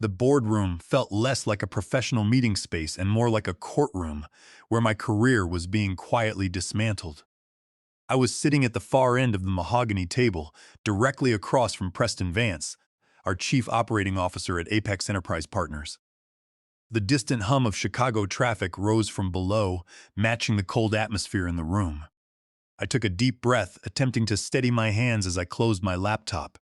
The boardroom felt less like a professional meeting space and more like a courtroom where my career was being quietly dismantled. I was sitting at the far end of the mahogany table, directly across from Preston Vance, our chief operating officer at Apex Enterprise Partners. The distant hum of Chicago traffic rose from below, matching the cold atmosphere in the room. I took a deep breath, attempting to steady my hands as I closed my laptop.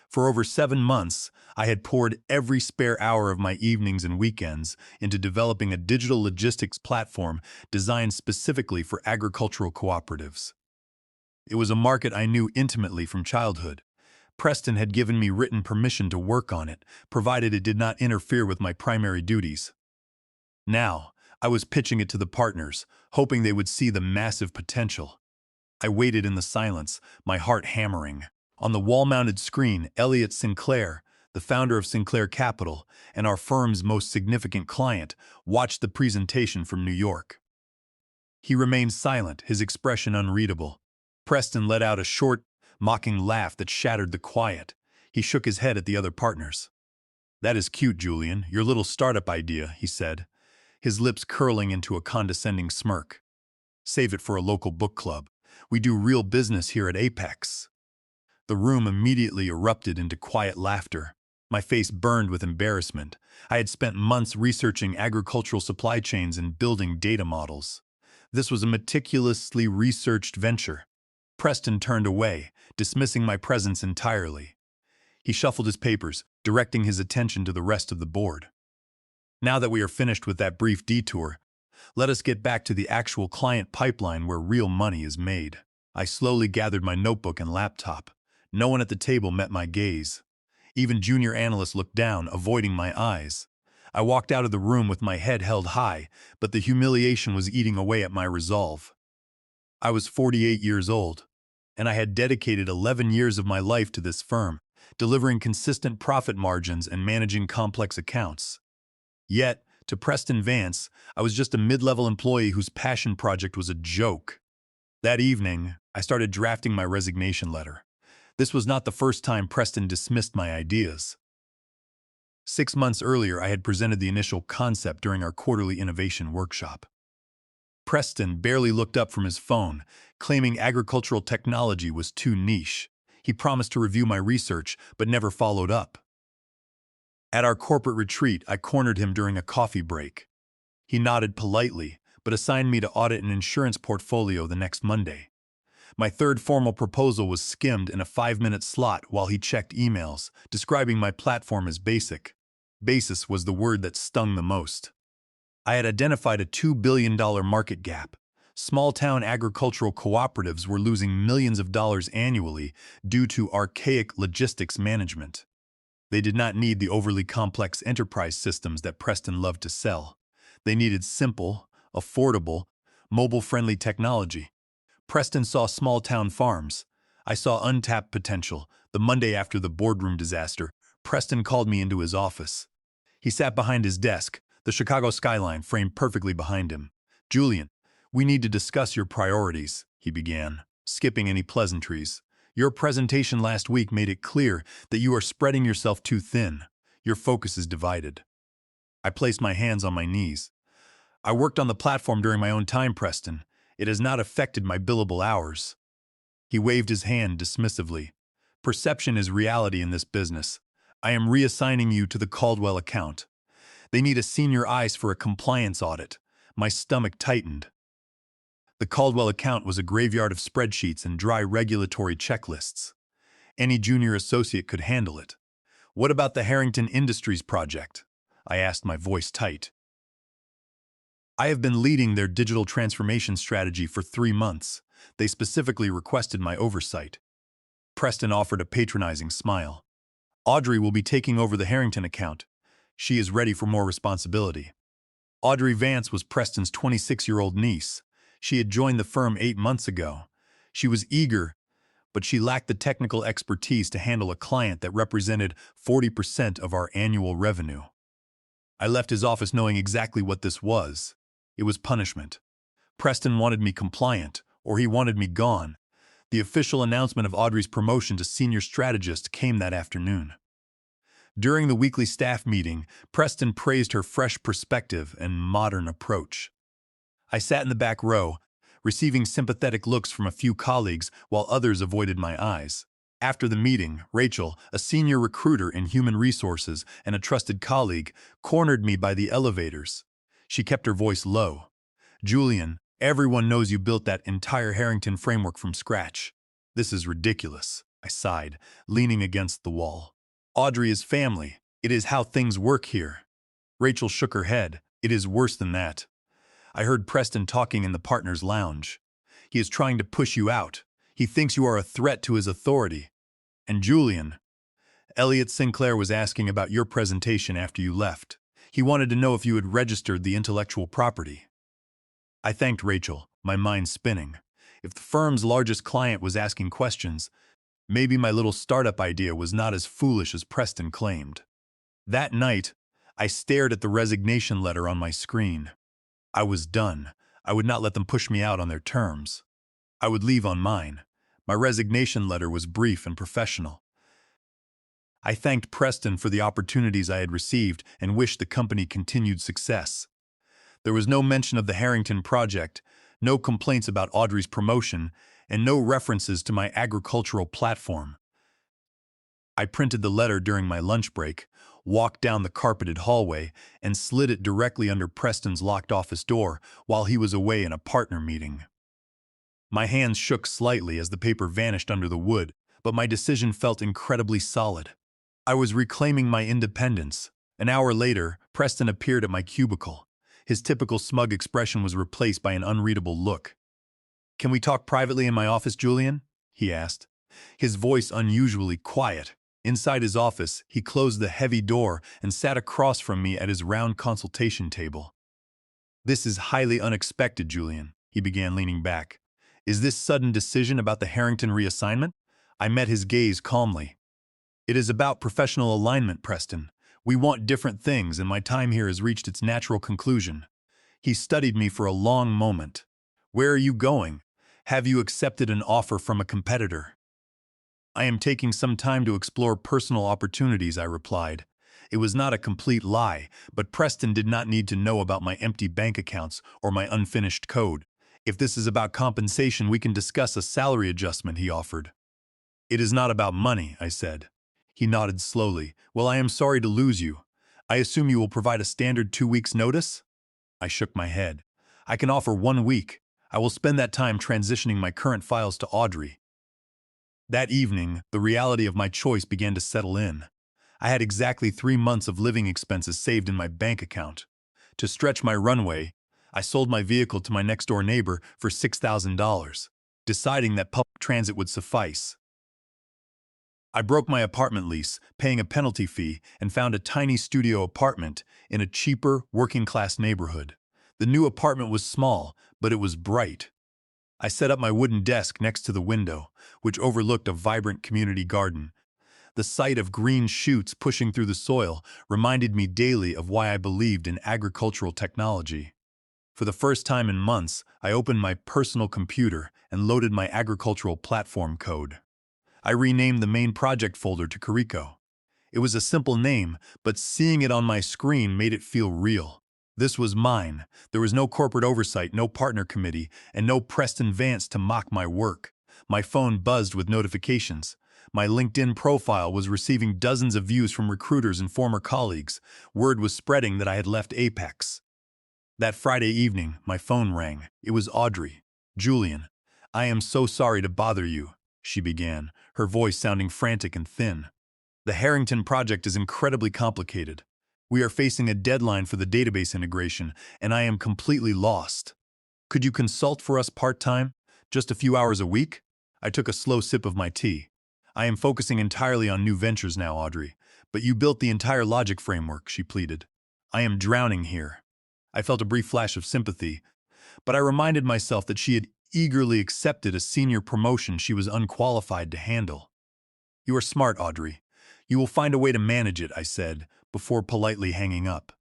For over 7 months, I had poured every spare hour of my evenings and weekends into developing a digital logistics platform designed specifically for agricultural cooperatives. It was a market I knew intimately from childhood. Preston had given me written permission to work on it, provided it did not interfere with my primary duties. Now, I was pitching it to the partners, hoping they would see the massive potential. I waited in the silence, my heart hammering. On the wall-mounted screen, Elliot Sinclair, the founder of Sinclair Capital and our firm's most significant client, watched the presentation from New York. He remained silent, his expression unreadable. Preston let out a short, mocking laugh that shattered the quiet. He shook his head at the other partners. "That is cute, Julian, your little startup idea," he said, his lips curling into a condescending smirk. "Save it for a local book club. We do real business here at Apex." The room immediately erupted into quiet laughter. My face burned with embarrassment. I had spent months researching agricultural supply chains and building data models. This was a meticulously researched venture. Preston turned away, dismissing my presence entirely. He shuffled his papers, directing his attention to the rest of the board. "Now that we are finished with that brief detour, let us get back to the actual client pipeline where real money is made." I slowly gathered my notebook and laptop. No one at the table met my gaze. Even junior analysts looked down, avoiding my eyes. I walked out of the room with my head held high, but the humiliation was eating away at my resolve. I was 48 years old, and I had dedicated 11 years of my life to this firm, delivering consistent profit margins and managing complex accounts. Yet, to Preston Vance, I was just a mid-level employee whose passion project was a joke. That evening, I started drafting my resignation letter. This was not the first time Preston dismissed my ideas. 6 months earlier, I had presented the initial concept during our quarterly innovation workshop. Preston barely looked up from his phone, claiming agricultural technology was too niche. He promised to review my research, but never followed up. At our corporate retreat, I cornered him during a coffee break. He nodded politely, but assigned me to audit an insurance portfolio the next Monday. My third formal proposal was skimmed in a 5-minute slot while he checked emails, describing my platform as basic. Basis was the word that stung the most. I had identified a $2 billion market gap. Small-town agricultural cooperatives were losing millions of dollars annually due to archaic logistics management. They did not need the overly complex enterprise systems that Preston loved to sell. They needed simple, affordable, mobile-friendly technology. Preston saw small-town farms. I saw untapped potential. The Monday after the boardroom disaster, Preston called me into his office. He sat behind his desk, the Chicago skyline framed perfectly behind him. "Julian, we need to discuss your priorities," he began, skipping any pleasantries. "Your presentation last week made it clear that you are spreading yourself too thin. Your focus is divided." I placed my hands on my knees. "I worked on the platform during my own time, Preston. It has not affected my billable hours." He waved his hand dismissively. "Perception is reality in this business. I am reassigning you to the Caldwell account. They need a senior eyes for a compliance audit." My stomach tightened. The Caldwell account was a graveyard of spreadsheets and dry regulatory checklists. Any junior associate could handle it. "What about the Harrington Industries project?" I asked, my voice tight. "I have been leading their digital transformation strategy for 3 months. They specifically requested my oversight." Preston offered a patronizing smile. "Audrey will be taking over the Harrington account. She is ready for more responsibility." Audrey Vance was Preston's 26-year-old niece. She had joined the firm 8 months ago. She was eager, but she lacked the technical expertise to handle a client that represented 40% of our annual revenue. I left his office knowing exactly what this was. It was punishment. Preston wanted me compliant, or he wanted me gone. The official announcement of Audrey's promotion to senior strategist came that afternoon. During the weekly staff meeting, Preston praised her fresh perspective and modern approach. I sat in the back row, receiving sympathetic looks from a few colleagues while others avoided my eyes. After the meeting, Rachel, a senior recruiter in human resources and a trusted colleague, cornered me by the elevators. She kept her voice low. "Julian, everyone knows you built that entire Harrington framework from scratch. This is ridiculous," I sighed, leaning against the wall. "Audrey is family. It is how things work here." Rachel shook her head. "It is worse than that. I heard Preston talking in the partners' lounge. He is trying to push you out. He thinks you are a threat to his authority. And Julian, Elliot Sinclair was asking about your presentation after you left. He wanted to know if you had registered the intellectual property." I thanked Rachel, my mind spinning. If the firm's largest client was asking questions, maybe my little startup idea was not as foolish as Preston claimed. That night, I stared at the resignation letter on my screen. I was done. I would not let them push me out on their terms. I would leave on mine. My resignation letter was brief and professional. I thanked Preston for the opportunities I had received and wished the company continued success. There was no mention of the Harrington project, no complaints about Audrey's promotion, and no references to my agricultural platform. I printed the letter during my lunch break, walked down the carpeted hallway, and slid it directly under Preston's locked office door while he was away in a partner meeting. My hands shook slightly as the paper vanished under the wood, but my decision felt incredibly solid. I was reclaiming my independence. An hour later, Preston appeared at my cubicle. His typical smug expression was replaced by an unreadable look. "Can we talk privately in my office, Julian?" he asked. His voice unusually quiet. Inside his office, he closed the heavy door and sat across from me at his round consultation table. "This is highly unexpected, Julian," he began, leaning back. "Is this sudden decision about the Harrington reassignment?" I met his gaze calmly. "It is about professional alignment, Preston. We want different things, and my time here has reached its natural conclusion." He studied me for a long moment. "Where are you going? Have you accepted an offer from a competitor?" "I am taking some time to explore personal opportunities," I replied. It was not a complete lie, but Preston did not need to know about my empty bank accounts or my unfinished code. "If this is about compensation, we can discuss a salary adjustment," he offered. "It is not about money," I said. He nodded slowly. "Well, I am sorry to lose you. I assume you will provide a standard 2 weeks' notice?" I shook my head. "I can offer 1 week. I will spend that time transitioning my current files to Audrey." That evening, the reality of my choice began to settle in. I had exactly 3 months of living expenses saved in my bank account. To stretch my runway, I sold my vehicle to my next-door neighbor for $6,000, deciding that public transit would suffice. I broke my apartment lease, paying a penalty fee, and found a tiny studio apartment in a cheaper, working-class neighborhood. The new apartment was small, but it was bright. I set up my wooden desk next to the window, which overlooked a vibrant community garden. The sight of green shoots pushing through the soil reminded me daily of why I believed in agricultural technology. For the first time in months, I opened my personal computer and loaded my agricultural platform code. I renamed the main project folder to Curico. It was a simple name, but seeing it on my screen made it feel real. This was mine. There was no corporate oversight, no partner committee, and no Preston Vance to mock my work. My phone buzzed with notifications. My LinkedIn profile was receiving dozens of views from recruiters and former colleagues. Word was spreading that I had left Apex. That Friday evening, my phone rang. It was Audrey. "Julian, I am so sorry to bother you," she began, her voice sounding frantic and thin. "The Harrington project is incredibly complicated. We are facing a deadline for the database integration, and I am completely lost. Could you consult for us part-time? Just a few hours a week?" I took a slow sip of my tea. "I am focusing entirely on new ventures now, Audrey. But you built the entire logic framework," she pleaded. "I am drowning here." I felt a brief flash of sympathy, but I reminded myself that she had eagerly accepted a senior promotion she was unqualified to handle. "You are smart, Audrey. You will find a way to manage it," I said, before politely hanging up.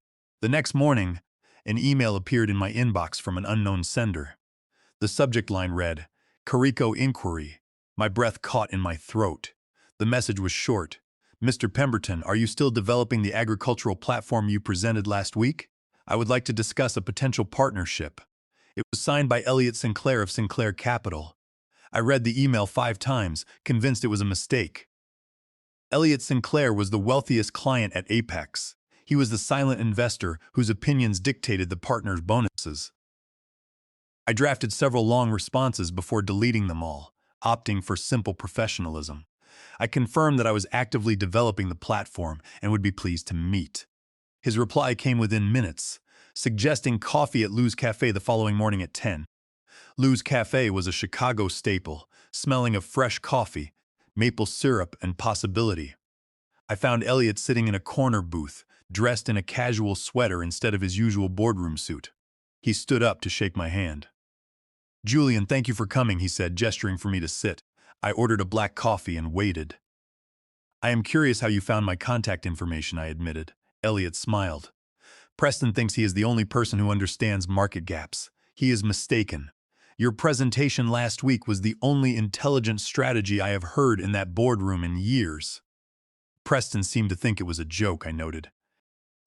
The next morning, an email appeared in my inbox from an unknown sender. The subject line read, "Curico Inquiry." My breath caught in my throat. The message was short. Mr. Pemberton, are you still developing the agricultural platform you presented last week? I would like to discuss a potential partnership. It was signed by Elliot Sinclair of Sinclair Capital. I read the email 5 times, convinced it was a mistake. Elliot Sinclair was the wealthiest client at Apex. He was the silent investor whose opinions dictated the partner's bonuses. I drafted several long responses before deleting them all, opting for simple professionalism. I confirmed that I was actively developing the platform and would be pleased to meet. His reply came within minutes, suggesting coffee at Lou's Cafe the following morning at 10. Lou's Cafe was a Chicago staple, smelling of fresh coffee, maple syrup, and possibility. I found Elliot sitting in a corner booth, dressed in a casual sweater instead of his usual boardroom suit. He stood up to shake my hand. "Julian, thank you for coming," he said, gesturing for me to sit. I ordered a black coffee and waited. "I am curious how you found my contact information," I admitted. Elliot smiled. "Preston thinks he is the only person who understands market gaps. He is mistaken. Your presentation last week was the only intelligent strategy I have heard in that boardroom in years." Preston seemed to think it was a joke, I noted.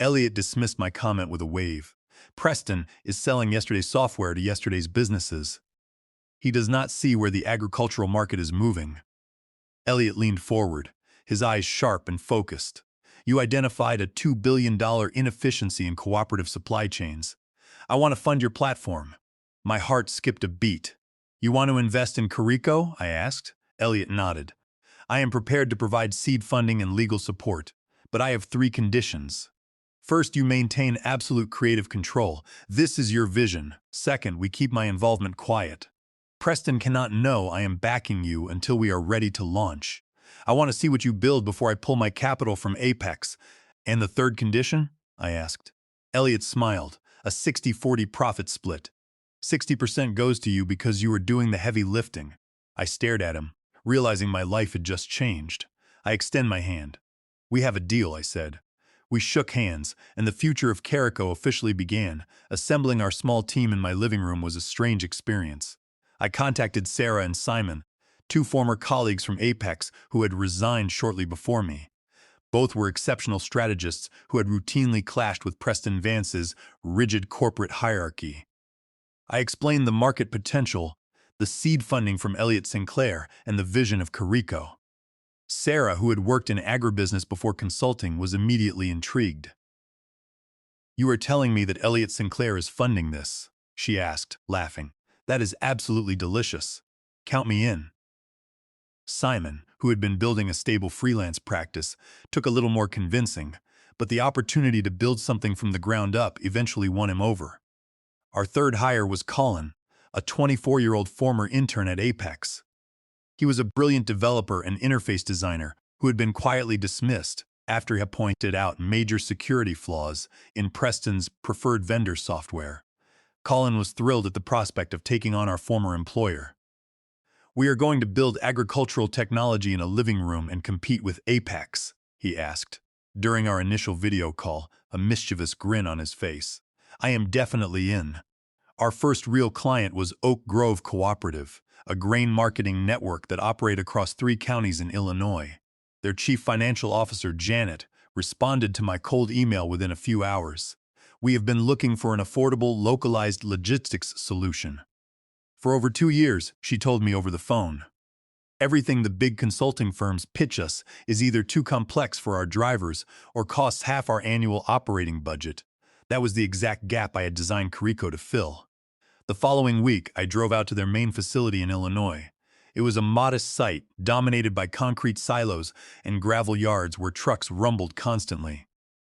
Elliot dismissed my comment with a wave. "Preston is selling yesterday's software to yesterday's businesses. He does not see where the agricultural market is moving." Elliot leaned forward, his eyes sharp and focused. "You identified a $2 billion inefficiency in cooperative supply chains. I want to fund your platform." My heart skipped a beat. "You want to invest in Curico?" I asked. Elliot nodded. "I am prepared to provide seed funding and legal support, but I have 3 conditions. First, you maintain absolute creative control. This is your vision. Second, we keep my involvement quiet. Preston cannot know I am backing you until we are ready to launch. I want to see what you build before I pull my capital from Apex." "And the third condition?" I asked. Elliot smiled. "A 60-40 profit split. 60% goes to you because you are doing the heavy lifting." I stared at him, realizing my life had just changed. I extend my hand. "We have a deal," I said. We shook hands, and the future of Curico officially began. Assembling our small team in my living room was a strange experience. I contacted Sarah and Simon, 2 former colleagues from Apex who had resigned shortly before me. Both were exceptional strategists who had routinely clashed with Preston Vance's rigid corporate hierarchy. I explained the market potential, the seed funding from Elliot Sinclair, and the vision of Curico. Sarah, who had worked in agribusiness before consulting, was immediately intrigued. "You are telling me that Elliot Sinclair is funding this?" she asked, laughing. "That is absolutely delicious. Count me in." Simon, who had been building a stable freelance practice, took a little more convincing, but the opportunity to build something from the ground up eventually won him over. Our third hire was Colin, a 24-year-old former intern at Apex. He was a brilliant developer and interface designer who had been quietly dismissed after he had pointed out major security flaws in Preston's preferred vendor software. Colin was thrilled at the prospect of taking on our former employer. "We are going to build agricultural technology in a living room and compete with Apex?" he asked. During our initial video call, a mischievous grin on his face. "I am definitely in." Our first real client was Oak Grove Cooperative, a grain marketing network that operated across 3 counties in Illinois. Their chief financial officer, Janet, responded to my cold email within a few hours. "We have been looking for an affordable, localized logistics solution for over 2 years," she told me over the phone. "Everything the big consulting firms pitch us is either too complex for our drivers or costs half our annual operating budget." That was the exact gap I had designed Curico to fill. The following week, I drove out to their main facility in Illinois. It was a modest site, dominated by concrete silos and gravel yards where trucks rumbled constantly.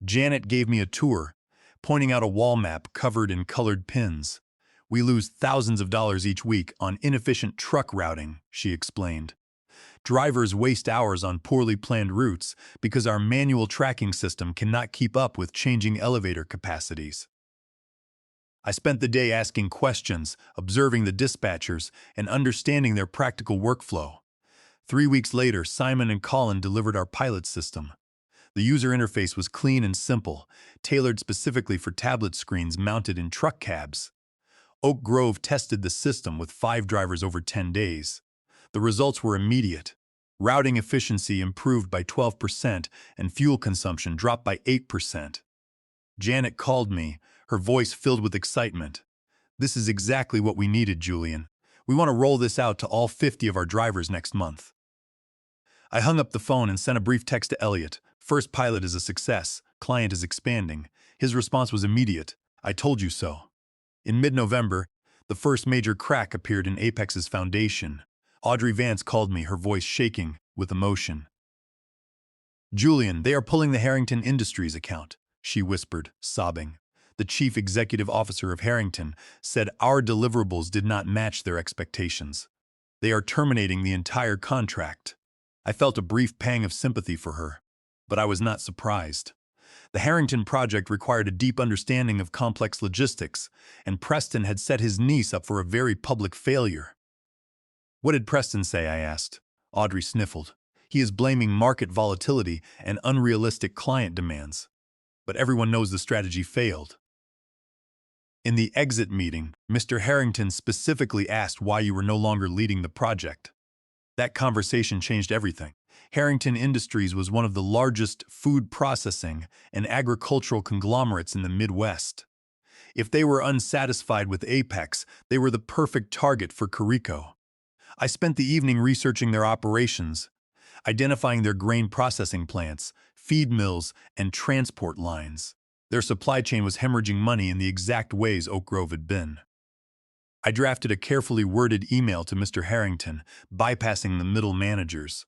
Janet gave me a tour, pointing out a wall map covered in colored pins. "We lose thousands of dollars each week on inefficient truck routing," she explained. "Drivers waste hours on poorly planned routes because our manual tracking system cannot keep up with changing elevator capacities." I spent the day asking questions, observing the dispatchers, and understanding their practical workflow. 3 weeks later, Simon and Colin delivered our pilot system. The user interface was clean and simple, tailored specifically for tablet screens mounted in truck cabs. Oak Grove tested the system with 5 drivers over 10 days. The results were immediate. Routing efficiency improved by 12% and fuel consumption dropped by 8%. Janet called me, her voice filled with excitement. "This is exactly what we needed, Julian. We want to roll this out to all 50 of our drivers next month." I hung up the phone and sent a brief text to Elliot. "First pilot is a success. Client is expanding." His response was immediate. "I told you so." In mid-November, the first major crack appeared in Apex's foundation. Audrey Vance called me, her voice shaking with emotion. "Julian, they are pulling the Harrington Industries account," she whispered, sobbing. The chief executive officer of Harrington said our deliverables did not match their expectations. "They are terminating the entire contract." I felt a brief pang of sympathy for her, but I was not surprised. The Harrington project required a deep understanding of complex logistics, and Preston had set his niece up for a very public failure. "What did Preston say?" I asked. Audrey sniffled. "He is blaming market volatility and unrealistic client demands. But everyone knows the strategy failed." In the exit meeting, Mr. Harrington specifically asked why you were no longer leading the project. That conversation changed everything. Harrington Industries was one of the largest food processing and agricultural conglomerates in the Midwest. If they were unsatisfied with Apex, they were the perfect target for Curico. I spent the evening researching their operations, identifying their grain processing plants, feed mills, and transport lines. Their supply chain was hemorrhaging money in the exact ways Oak Grove had been. I drafted a carefully worded email to Mr. Harrington, bypassing the middle managers.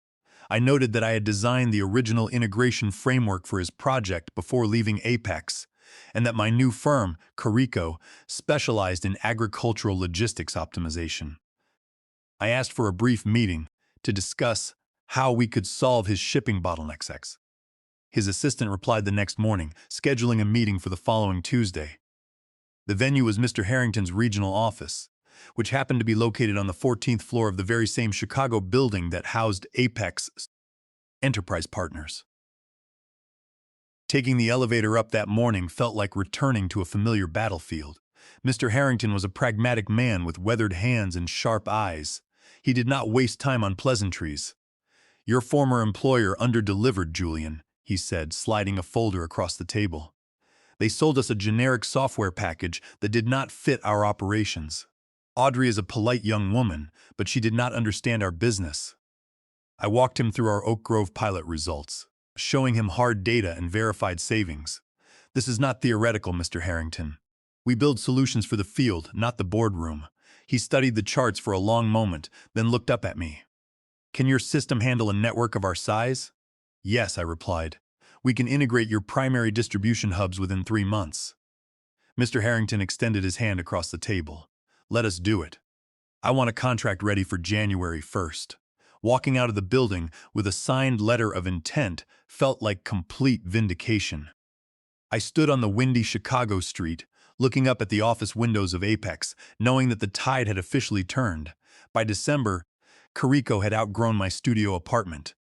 I noted that I had designed the original integration framework for his project before leaving Apex, and that my new firm, Curico, specialized in agricultural logistics optimization. I asked for a brief meeting to discuss how we could solve his shipping bottlenecks. His assistant replied the next morning, scheduling a meeting for the following Tuesday. The venue was Mr. Harrington's regional office, which happened to be located on the 14th floor of the very same Chicago building that housed Apex Enterprise Partners. Taking the elevator up that morning felt like returning to a familiar battlefield. Mr. Harrington was a pragmatic man with weathered hands and sharp eyes. He did not waste time on pleasantries. "Your former employer underdelivered, Julian," he said, sliding a folder across the table. "They sold us a generic software package that did not fit our operations. Audrey is a polite young woman, but she did not understand our business." I walked him through our Oak Grove pilot results, showing him hard data and verified savings. "This is not theoretical, Mr. Harrington. We build solutions for the field, not the boardroom." He studied the charts for a long moment, then looked up at me. "Can your system handle a network of our size?" "Yes," I replied. "We can integrate your primary distribution hubs within 3 months." Mr. Harrington extended his hand across the table. "Let us do it. I want a contract ready for January 1st. Walking out of the building with a signed letter of intent felt like complete vindication. I stood on the windy Chicago street, looking up at the office windows of Apex, knowing that the tide had officially turned. By December, Curico had outgrown my studio apartment.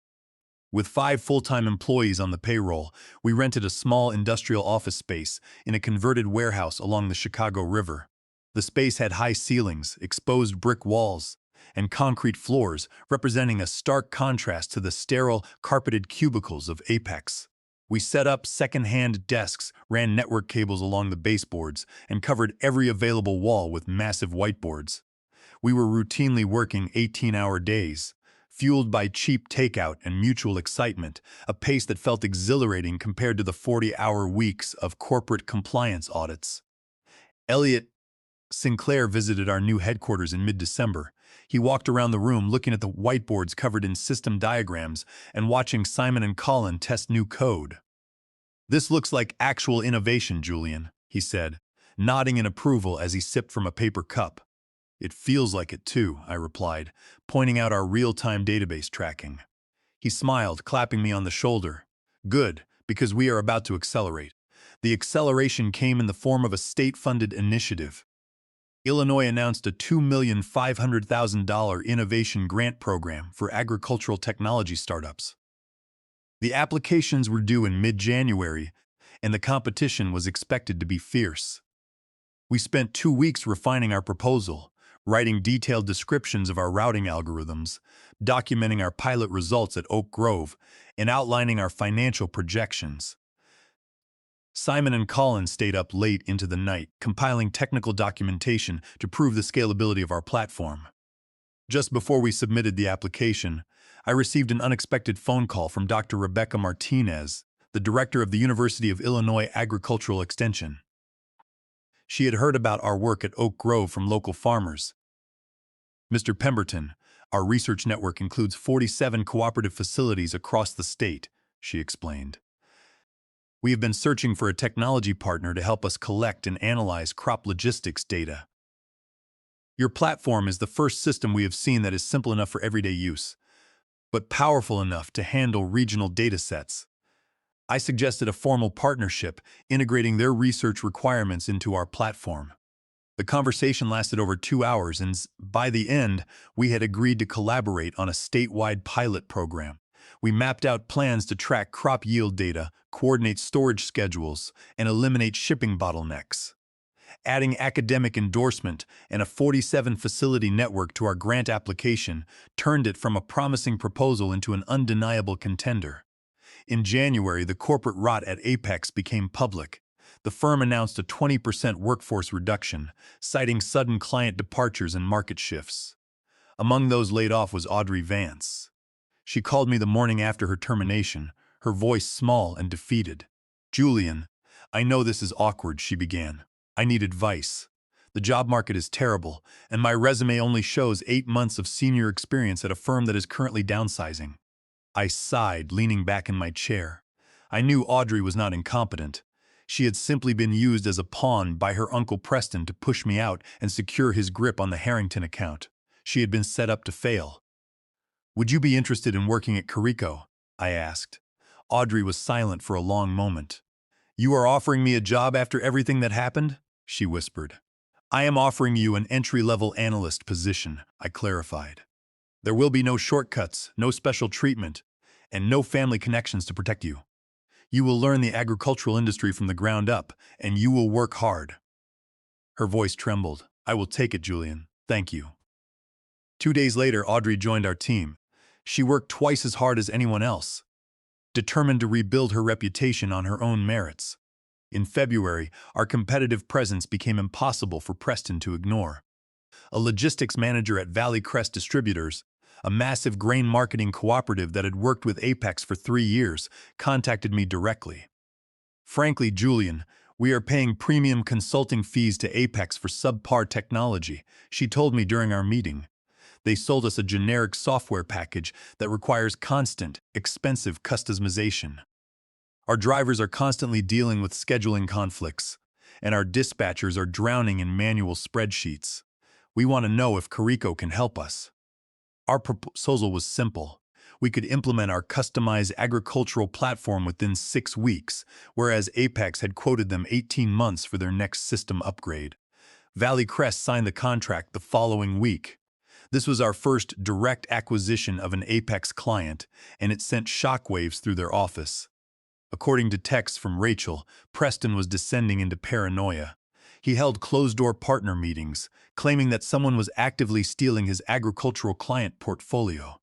With 5 full-time employees on the payroll, we rented a small industrial office space in a converted warehouse along the Chicago River. The space had high ceilings, exposed brick walls, and concrete floors, representing a stark contrast to the sterile, carpeted cubicles of Apex. We set up second-hand desks, ran network cables along the baseboards, and covered every available wall with massive whiteboards. We were routinely working 18-hour days, fueled by cheap takeout and mutual excitement, a pace that felt exhilarating compared to the 40-hour weeks of corporate compliance audits. Elliot Sinclair visited our new headquarters in mid-December. He walked around the room looking at the whiteboards covered in system diagrams and watching Simon and Colin test new code. "This looks like actual innovation, Julian," he said, nodding in approval as he sipped from a paper cup. "It feels like it too," I replied, pointing out our real-time database tracking. He smiled, clapping me on the shoulder. "Good, because we are about to accelerate." The acceleration came in the form of a state-funded initiative. Illinois announced a $2,500,000 innovation grant program for agricultural technology startups. The applications were due in mid-January, and the competition was expected to be fierce. We spent 2 weeks refining our proposal, writing detailed descriptions of our routing algorithms, documenting our pilot results at Oak Grove, and outlining our financial projections. Simon and Colin stayed up late into the night, compiling technical documentation to prove the scalability of our platform. Just before we submitted the application, I received an unexpected phone call from Dr. Rebecca Martinez, the director of the University of Illinois Agricultural Extension. She had heard about our work at Oak Grove from local farmers. Mr. Pemberton, our research network includes 47 cooperative facilities across the state, she explained. We have been searching for a technology partner to help us collect and analyze crop logistics data. Your platform is the first system we have seen that is simple enough for everyday use, but powerful enough to handle regional data sets. I suggested a formal partnership, integrating their research requirements into our platform. The conversation lasted over 2 hours, and by the end, we had agreed to collaborate on a statewide pilot program. We mapped out plans to track crop yield data, coordinate storage schedules, and eliminate shipping bottlenecks. Adding academic endorsement and a 47-facility network to our grant application turned it from a promising proposal into an undeniable contender. In January, the corporate rot at Apex became public. The firm announced a 20% workforce reduction, citing sudden client departures and market shifts. Among those laid off was Audrey Vance. She called me the morning after her termination, her voice small and defeated. "Julian, I know this is awkward," she began. "I need advice. The job market is terrible, and my resume only shows 8 months of senior experience at a firm that is currently downsizing." I sighed, leaning back in my chair. I knew Audrey was not incompetent. She had simply been used as a pawn by her Uncle Preston to push me out and secure his grip on the Harrington account. She had been set up to fail. "Would you be interested in working at Curico?" I asked. Audrey was silent for a long moment. "You are offering me a job after everything that happened?" she whispered. "I am offering you an entry-level analyst position," I clarified. "There will be no shortcuts, no special treatment, and no family connections to protect you. You will learn the agricultural industry from the ground up, and you will work hard." Her voice trembled. "I will take it, Julian. Thank you." 2 days later, Audrey joined our team. She worked twice as hard as anyone else, determined to rebuild her reputation on her own merits. In February, our competitive presence became impossible for Preston to ignore. A logistics manager at Valley Crest Distributors, a massive grain marketing cooperative that had worked with Apex for 3 years, contacted me directly. "Frankly, Julian, we are paying premium consulting fees to Apex for subpar technology," she told me during our meeting. "They sold us a generic software package that requires constant, expensive customization. Our drivers are constantly dealing with scheduling conflicts, and our dispatchers are drowning in manual spreadsheets. We want to know if Curico can help us." Our proposal was simple. We could implement our customized agricultural platform within 6 weeks, whereas Apex had quoted them 18 months for their next system upgrade. Valley Crest signed the contract the following week. This was our first direct acquisition of an Apex client, and it sent shockwaves through their office. According to texts from Rachel, Preston was descending into paranoia. He held closed-door partner meetings, claiming that someone was actively stealing his agricultural client portfolio.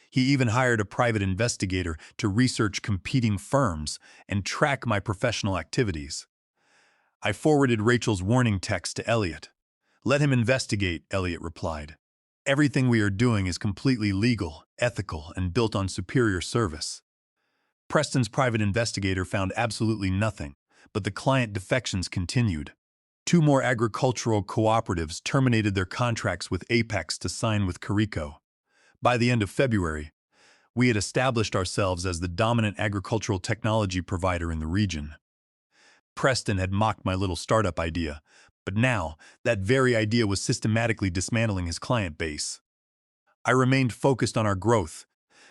He even hired a private investigator to research competing firms and track my professional activities. I forwarded Rachel's warning text to Elliot. "Let him investigate," Elliot replied. "Everything we are doing is completely legal, ethical, and built on superior service." Preston's private investigator found absolutely nothing, but the client defections continued. 2 more agricultural cooperatives terminated their contracts with Apex to sign with Curico. By the end of February, we had established ourselves as the dominant agricultural technology provider in the region. Preston had mocked my little startup idea, but now that very idea was systematically dismantling his client base. I remained focused on our growth,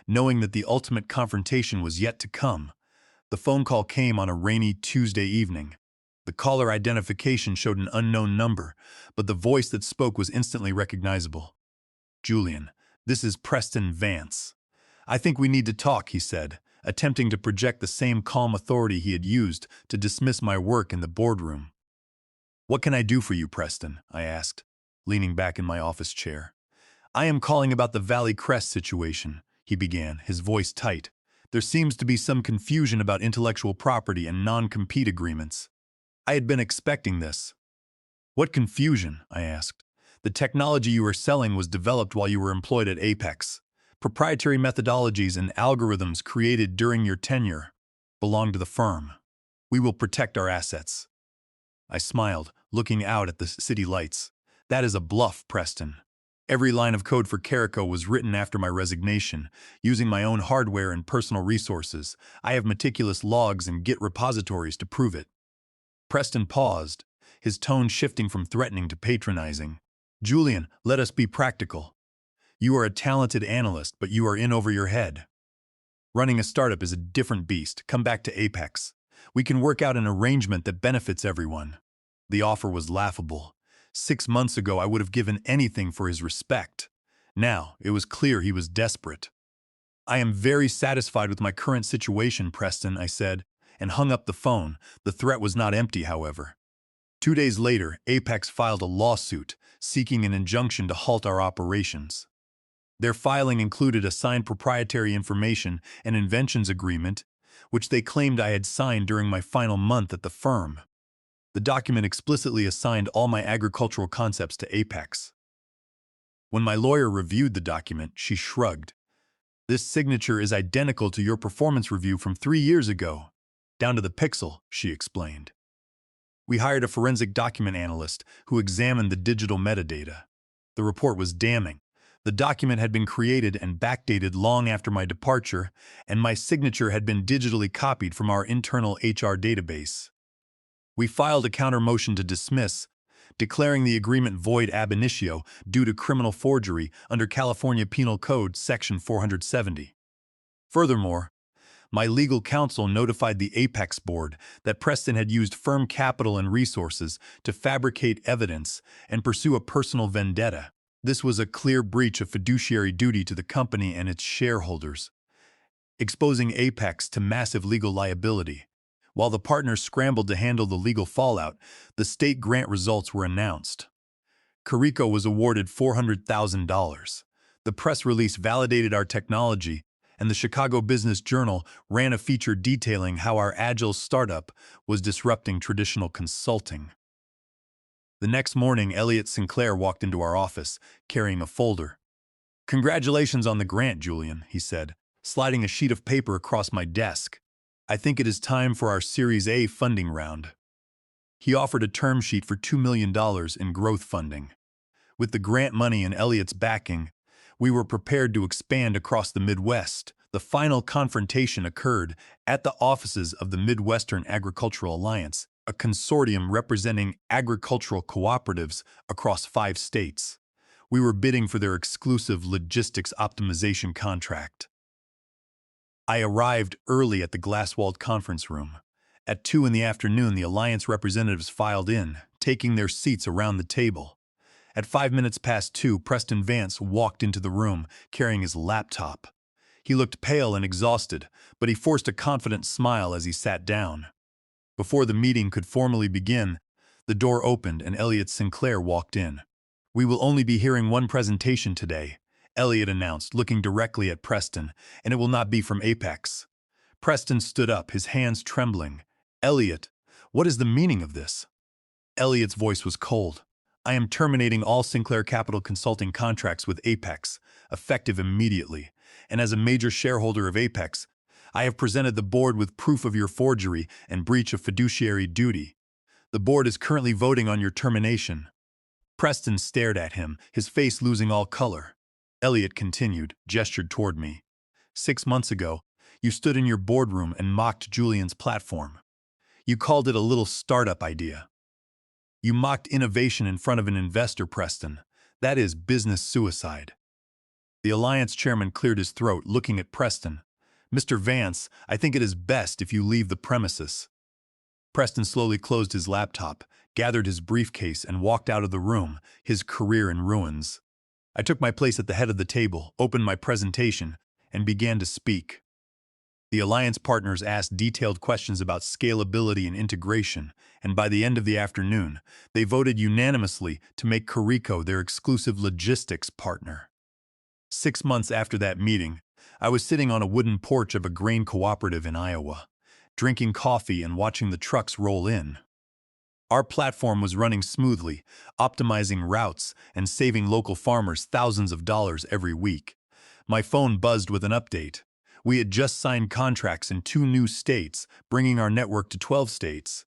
knowing that the ultimate confrontation was yet to come. The phone call came on a rainy Tuesday evening. The caller identification showed an unknown number, but the voice that spoke was instantly recognizable. "Julian, this is Preston Vance. I think we need to talk," he said, attempting to project the same calm authority he had used to dismiss my work in the boardroom. "What can I do for you, Preston?" I asked. leaning back in my office chair. "I am calling about the Valley Crest situation," he began, his voice tight. "There seems to be some confusion about intellectual property and non-compete agreements. I had been expecting this." "What confusion?" I asked. "The technology you were selling was developed while you were employed at Apex. Proprietary methodologies and algorithms created during your tenure belong to the firm. We will protect our assets." I smiled, looking out at the city lights. "That is a bluff, Preston. Every line of code for Curico was written after my resignation, using my own hardware and personal resources. I have meticulous logs and Git repositories to prove it." Preston paused, his tone shifting from threatening to patronizing. "Julian, let us be practical. You are a talented analyst, but you are in over your head. Running a startup is a different beast. Come back to Apex. We can work out an arrangement that benefits everyone." The offer was laughable. 6 months ago, I would have given anything for his respect. Now, it was clear he was desperate. "I am very satisfied with my current situation, Preston," I said, and hung up the phone. The threat was not empty, however. 2 days later, Apex filed a lawsuit seeking an injunction to halt our operations. Their filing included a signed proprietary information and inventions agreement, which they claimed I had signed during my final month at the firm. The document explicitly assigned all my agricultural concepts to Apex. When my lawyer reviewed the document, she shrugged. "This signature is identical to your performance review from 3 years ago. Down to the pixel," she explained. We hired a forensic document analyst who examined the digital metadata. The report was damning. The document had been created and backdated long after my departure, and my signature had been digitally copied from our internal HR database. We filed a counter motion to dismiss, declaring the agreement void ab initio due to criminal forgery under California Penal Code Section 470. Furthermore, my legal counsel notified the Apex board that Preston had used firm capital and resources to fabricate evidence and pursue a personal vendetta. This was a clear breach of fiduciary duty to the company and its shareholders, exposing Apex to massive legal liability. While the partners scrambled to handle the legal fallout, the state grant results were announced. Curico was awarded $400,000. The press release validated our technology, and the Chicago Business Journal ran a feature detailing how our agile startup was disrupting traditional consulting. The next morning, Elliot Sinclair walked into our office, carrying a folder. "Congratulations on the grant, Julian," he said, sliding a sheet of paper across my desk. "I think it is time for our Series A funding round." He offered a term sheet for $2 million in growth funding. With the grant money and Elliot's backing, we were prepared to expand across the Midwest. The final confrontation occurred at the offices of the Midwestern Agricultural Alliance, a consortium representing agricultural cooperatives across 5 states. We were bidding for their exclusive logistics optimization contract. I arrived early at the glass-walled conference room. At 2 in the afternoon, the Alliance representatives filed in, taking their seats around the table. At 2:05, Preston Vance walked into the room, carrying his laptop. He looked pale and exhausted, but he forced a confident smile as he sat down. Before the meeting could formally begin, the door opened and Elliot Sinclair walked in. "We will only be hearing one presentation today," Elliot announced, looking directly at Preston, "and it will not be from Apex." Preston stood up, his hands trembling. "Elliot, what is the meaning of this?" Elliot's voice was cold. "I am terminating all Sinclair Capital Consulting contracts with Apex, effective immediately. And as a major shareholder of Apex, I have presented the board with proof of your forgery and breach of fiduciary duty. The board is currently voting on your termination." Preston stared at him, his face losing all color. Elliot continued, gestured toward me. "6 months ago, you stood in your boardroom and mocked Julian's platform. You called it a little startup idea. You mocked innovation in front of an investor, Preston. That is business suicide." The Alliance chairman cleared his throat, looking at Preston. "Mr. Vance, I think it is best if you leave the premises." Preston slowly closed his laptop, gathered his briefcase, and walked out of the room, his career in ruins. I took my place at the head of the table, opened my presentation, and began to speak. The alliance partners asked detailed questions about scalability and integration, and by the end of the afternoon, they voted unanimously to make Curico their exclusive logistics partner. 6 months after that meeting, I was sitting on a wooden porch of a grain cooperative in Iowa, drinking coffee and watching the trucks roll in. Our platform was running smoothly, optimizing routes and saving local farmers thousands of dollars every week. My phone buzzed with an update. We had just signed contracts in 2 new states, bringing our network to 12 states.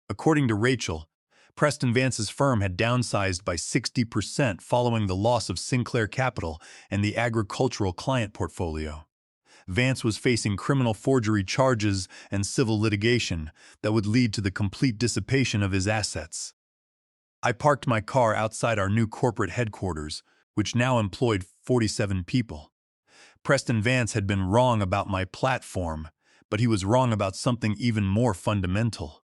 According to Rachel, Preston Vance's firm had downsized by 60% following the loss of Sinclair Capital and the agricultural client portfolio. Vance was facing criminal forgery charges and civil litigation that would lead to the complete dissipation of his assets. I parked my car outside our new corporate headquarters, which now employed 47 people. Preston Vance had been wrong about my platform, but he was wrong about something even more fundamental.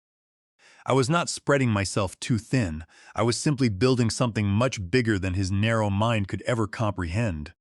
I was not spreading myself too thin. I was simply building something much bigger than his narrow mind could ever comprehend.